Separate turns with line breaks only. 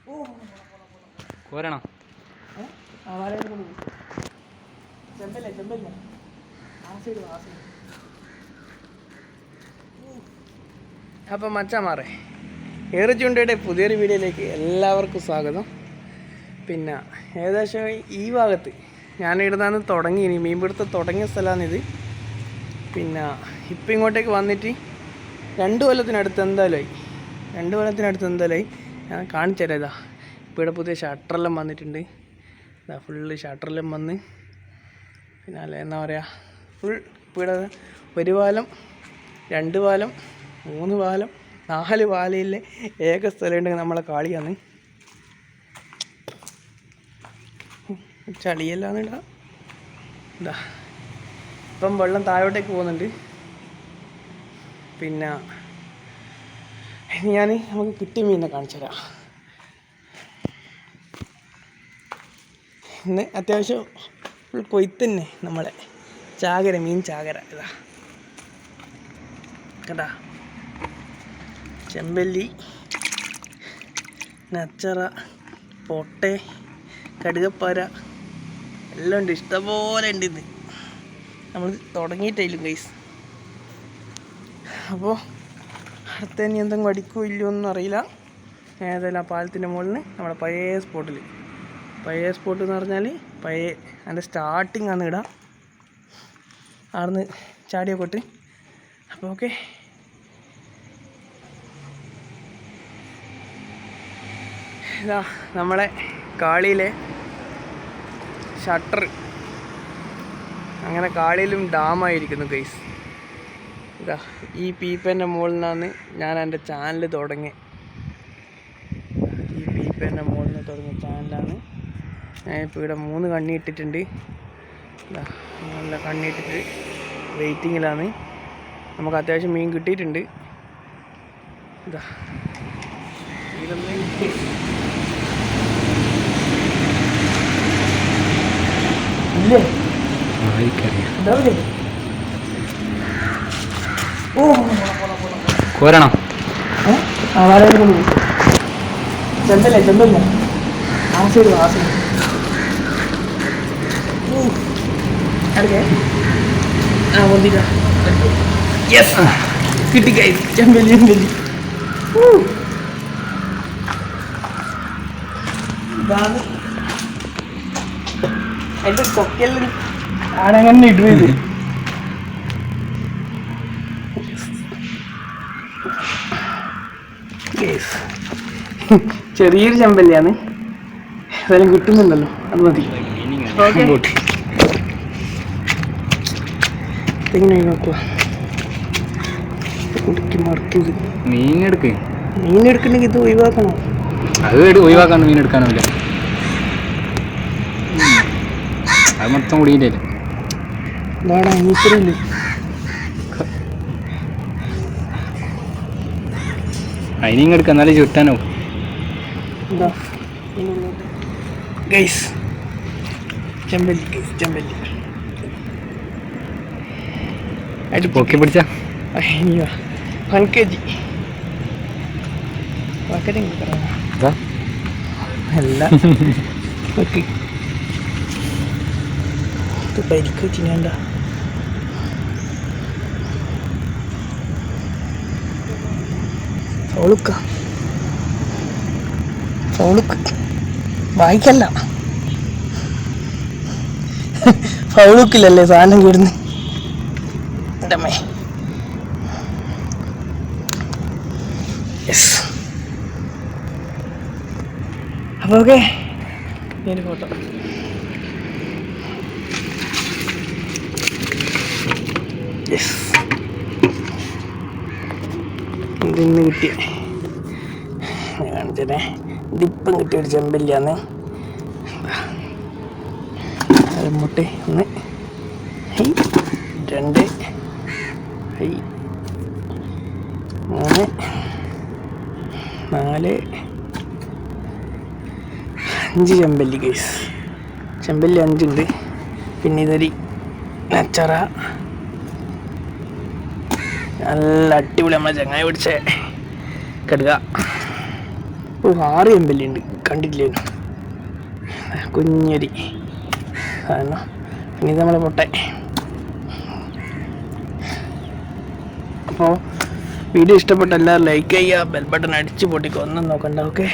കോരണം അപ്പം മച്ചാമാറേ ഏറെ ചൂണ്ടയുടെ പുതിയൊരു വീഡിയോയിലേക്ക് എല്ലാവർക്കും സ്വാഗതം. പിന്നെ ഏകദേശം ഈ ഭാഗത്ത് ഞാനിവിടുന്ന് തുടങ്ങി മീൻപിടുത്തം തുടങ്ങിയ സ്ഥലമാണിത്. പിന്നെ ഇപ്പം ഇങ്ങോട്ടേക്ക് വന്നിട്ട് 2 കൊല്ലത്തിനടുത്ത് എന്തായാലും ഞാൻ കാണിച്ചു തരാം. ഇതാ ഇപ്പോൾ ഇവിടെ പുതിയ ഷട്ടറെല്ലാം വന്നിട്ടുണ്ട്. ഇതാ ഫുള്ള് ഷട്ടറെല്ലാം വന്ന് പിന്നെ അല്ല എന്താ പറയുക ഫുൾ ഇപ്പോൾ ഇവിടെ 1 പാലം 2 പാലം 3 പാലം 4 പാലയിലെ ഏക സ്ഥലമുണ്ടെങ്കിൽ നമ്മളെ കാളിയാണ്. ചളിയെല്ലാന്നിടാം. ഇതാ ഇപ്പം വെള്ളം താഴോട്ടേക്ക് പോകുന്നുണ്ട്. പിന്നെ നമുക്ക് കിട്ടിയ മീനിനെ കാണിച്ചു തരാം. ഇന്ന് അത്യാവശ്യം ഫുൾ കൊയ്ത്ത് തന്നെ നമ്മളെ ചാകര മീൻ ചാകര. ഇതാ കേട്ടാ ചെമ്പല്ലി, നച്ചറ, പൊട്ടെ, കടുകപ്പാര എല്ലാം ഉണ്ട്. ഇഷ്ടംപോലെ ഉണ്ട്. ഇന്ന് നമ്മൾ തുടങ്ങിയിട്ടില്ല ഗൈസ്. അപ്പോൾ അടുത്ത ഇനി എന്തെങ്കിലും അടിക്കോ ഇല്ലയോ ഒന്നും അറിയില്ല. ഏതായാലും ആ പാലത്തിൻ്റെ മുകളിൽ നമ്മുടെ പഴയ സ്പോട്ട് എന്ന് പറഞ്ഞാൽ അതിൻ്റെ സ്റ്റാർട്ടിങ് ആണ് ഇടാം. അവിടുന്ന് ചാടിയൊക്കെ. അപ്പോൾ ഓക്കെ ഇതാ നമ്മളെ കാളിയിലെ ഷട്ടർ അങ്ങനെ കാളിയിലും ഡാമായിരിക്കുന്നു ഗൈസ്. ഇതാ ഈ പീപ്പേൻ്റെ മുകളിൽ നിന്നാണ് ഞാൻ എൻ്റെ ചാനൽ തുടങ്ങി. ഈ പീപ്പേൻ്റെ മുകളിൽ നിന്ന് തുടങ്ങിയ ചാനലാണ്. ഞാനിപ്പോൾ ഇവിടെ 3 കണ്ണി ഇട്ടിട്ടുണ്ട്. ഇതാ നല്ല കണ്ണിയിട്ടിട്ട് വെയിറ്റിങ്ങിലാണ്. നമുക്ക് അത്യാവശ്യം മീൻ കിട്ടിയിട്ടുണ്ട്. ഇതാ ഇല്ലേ കോരണം
ചെമ്പല്ല ആ സൈഡ് കിട്ടി ചെമ്പല്ലി ഇതാണ് എൻ്റെ കൊക്കലിൽ ആടങ്ങനെ ഇടുന്നത്. ചെറിയൊരു ചെമ്പല്ലിയാണ്. ഏതായാലും കിട്ടുന്നുണ്ടല്ലോ, അത് മതി. എങ്ങനെ നോക്കുക മറക്കുന്നത് മീനെടുക്കണമെങ്കിൽ ഇത് ഒഴിവാക്കണോ?
അത് ഒഴിവാക്കാണ്ട് മീൻ എടുക്കാനില്ല. അത് മൊത്തം കുടിയില്ലേ
എന്താടാ ഇനിയില്ലേ
അതിനിങ്ങ എടുക്കാം, എന്നാലും ചുറ്റാനോ.
എന്താ ഗൈസ് ചെമ്പല്ലി
ആയിട്ട് പൊക്കി പിടിച്ച
1 kg എല്ലാം പരിക്ക് വെച്ചിങ്ങണ്ട. ഫൗളുക്ക് വായിക്കല്ല, ഫൗളുക്കില്ലല്ലേ സാധനം കിടുന്നു. എൻ്റെ അമ്മേ യെസ്. അപ്പോൾ ഓക്കെ ഞാൻ ഫോട്ടോ യെസ്. ഇതിന്ന് കിട്ടിയ കാണിച്ചേ ഇതിപ്പം കിട്ടിയൊരു ചെമ്പല്ലിയാന്ന്. മുട്ട 1 2 3 4 5 ചെമ്പല്ലി ഗൈസ്. ചെമ്പല്ലി 5 ഉണ്ട്. പിന്നെ ഇതൊരു നച്ചറ നല്ല അടിപൊളി നമ്മളെ ചങ്ങായി പിടിച്ച കടുക. ഓ 6 ചെമ്പല്ലി ഉണ്ട്, കണ്ടില്ലേ? കുഞ്ഞരി സാധനം. ഇനി ഇത് നമ്മളെ പൊട്ടെ. അപ്പോൾ വീഡിയോ ഇഷ്ടപ്പെട്ട എല്ലാവരും ലൈക്ക് ചെയ്യുക, ബെൽ ബട്ടൺ അടിച്ച് പൊട്ടിക്കുക, ഒന്നും നോക്കണ്ട. ഓക്കെ.